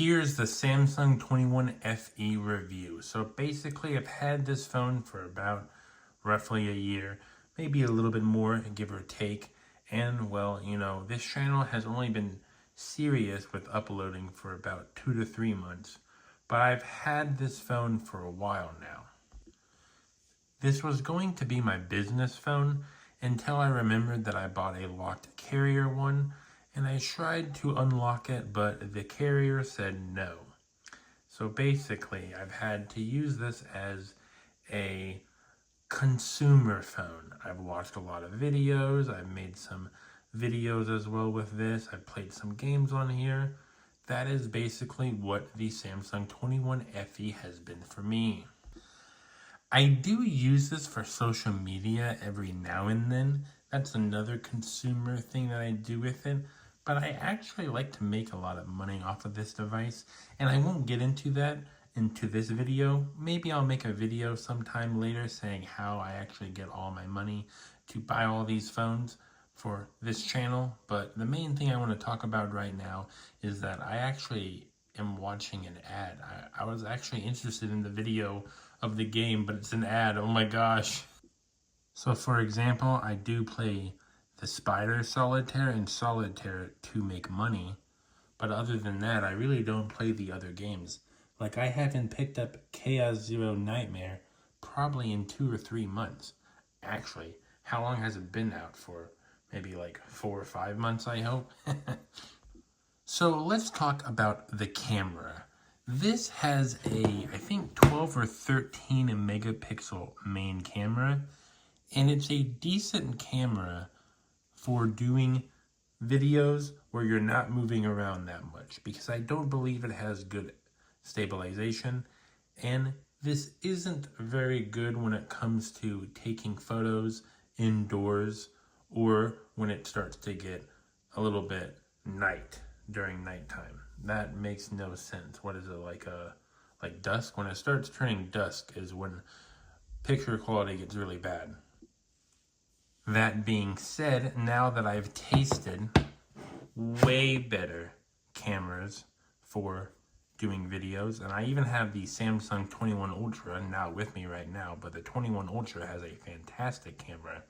Here's the Samsung 21 FE review. So basically I've had this phone for about roughly a year, maybe a little bit more, give or take. And well, you know, this channel has only been serious with uploading for about 2 to 3 months. But I've had this phone for a while now. This was going to be my business phone until I remembered that I bought a locked carrier one, and I tried to unlock it, but the carrier said no. So basically, I've had to use this as a consumer phone. I've watched a lot of videos. I've made some videos as well with this. I've played some games on here. That is basically what the Samsung 21 FE has been for me. I do use this for social media every now and then. That's another consumer thing that I do with it. But I actually like to make a lot of money off of this device. And I won't get into that into this video. Maybe I'll make a video sometime later saying how I actually get all my money to buy all these phones for this channel. But the main thing I want to talk about right now is that I actually am watching an ad. I was actually interested in the video of the game, but it's an ad. Oh my gosh. So for example, I do play the Spider Solitaire and Solitaire to make money. But other than that, I really don't play the other games. Like, I haven't picked up Chaos Zero Nightmare probably in 2 or 3 months. Actually, how long has it been out for? Maybe like 4 or 5 months, I hope. So let's talk about the camera. This has a, I think, 12 or 13 megapixel main camera. And it's a decent camera for doing videos where you're not moving around that much, because I don't believe it has good stabilization, and this isn't very good when it comes to taking photos indoors or when it starts to get a little bit during nighttime. That makes no sense. What is it, like dusk? When it starts turning dusk is when picture quality gets really bad. That being said, now that I've tasted way better cameras for doing videos, and I even have the Samsung 21 Ultra now with me right now, but the 21 Ultra has a fantastic camera.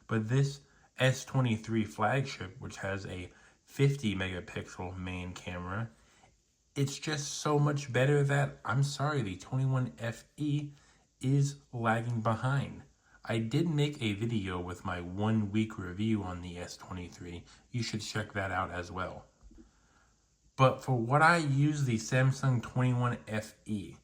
But this S23 flagship, which has a 50 megapixel main camera, it's just so much better that, I'm sorry, the 21 FE is lagging behind. I did make a video with my 1 week review on the S23. You should check that out as well. But for what I use the Samsung 21 FE,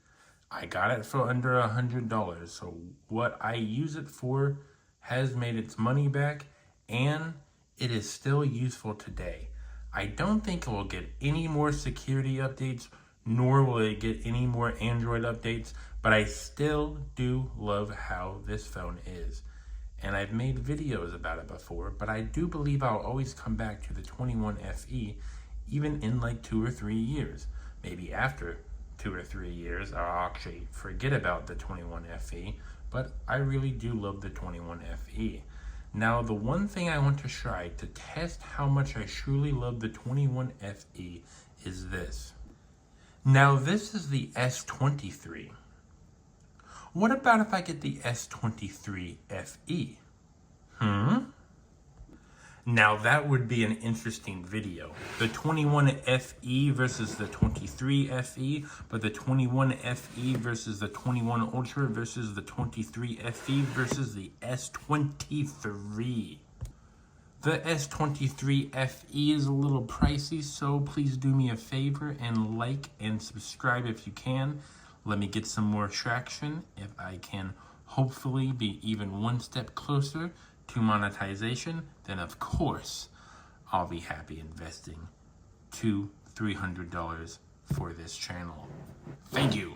I got it for under $100. So what I use it for has made its money back, and it is still useful today. I don't think it will get any more security updates, nor will it get any more Android updates, but I still do love how this phone is. And I've made videos about it before, but I do believe I'll always come back to the 21 FE, even in like 2 or 3 years. Maybe after 2 or 3 years, I'll actually forget about the 21 FE, but I really do love the 21 FE. Now, the one thing I want to try to test how much I truly love the 21 FE is this. Now, this is the S23. What about if I get the S23 FE? Now, that would be an interesting video. The 21 FE versus the 23 FE, but the 21 FE versus the 21 Ultra versus the 23 FE versus the S23. The S23 FE is a little pricey, so please do me a favor and like and subscribe if you can. Let me get some more traction if I can hopefully be even one step closer to monetization. Then of course I'll be happy investing $200-300 for this channel. Thank you.